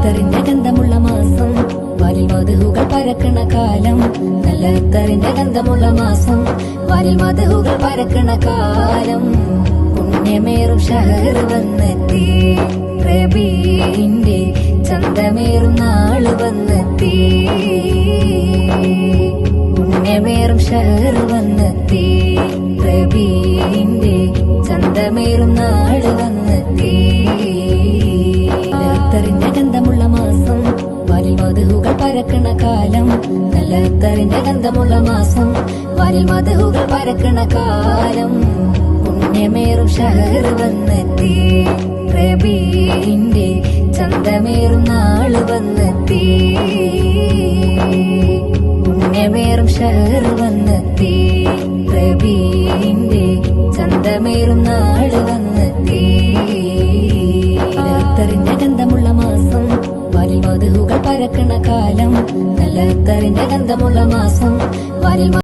അത്തറിന്റെ ഗന്ധമുള്ള മാസം വാലിൽ മധുഹുകൾ പരക്കണ കാലം. നല്ല അത്തറിന്റെ ഗന്ധമുള്ള മാസം വാലിൽ മധുഹുകൾ പരക്കണ കാലം. പുണ്യമേറും ഷഹർ വന്നെത്തി, റബീഇന്റെ ചന്തമേറും നാള് വന്നെത്തി. പുണ്യമേറും ഷഹർ വന്നെത്തി, റബീഇന്റെ ചന്തമേറും നാള് വന്നെത്തി. അത്തറിന്റെ ഗന്ധമുള്ള മാസം വാലിൽ മധുഹുകൾ പരക്കണ കാലം. നല്ല അത്തറിന്റെ ഗന്ധമുള്ള മാസം വാലിൽ മധുഹുകൾ പരക്കണ കാലം. പുണ്യമേറും ഷഹർ വന്നെത്തി, റബീഇന്റെ ചന്തമേറും നാള് വന്നെത്തി. പുണ്യമേറും ഷഹർ വന്നെത്തി, റബീഇന്റെ ചന്തമേറും നാള് വന്നെത്തി. അത്തറിന്റെ ഗന്ധമുള്ള മാസം വാലിൽ മധുഹുകൾ പരക്കണ കാലം. നല്ല അത്തറിന്റെ ഗന്ധമുള്ള മാസം വാലിൽ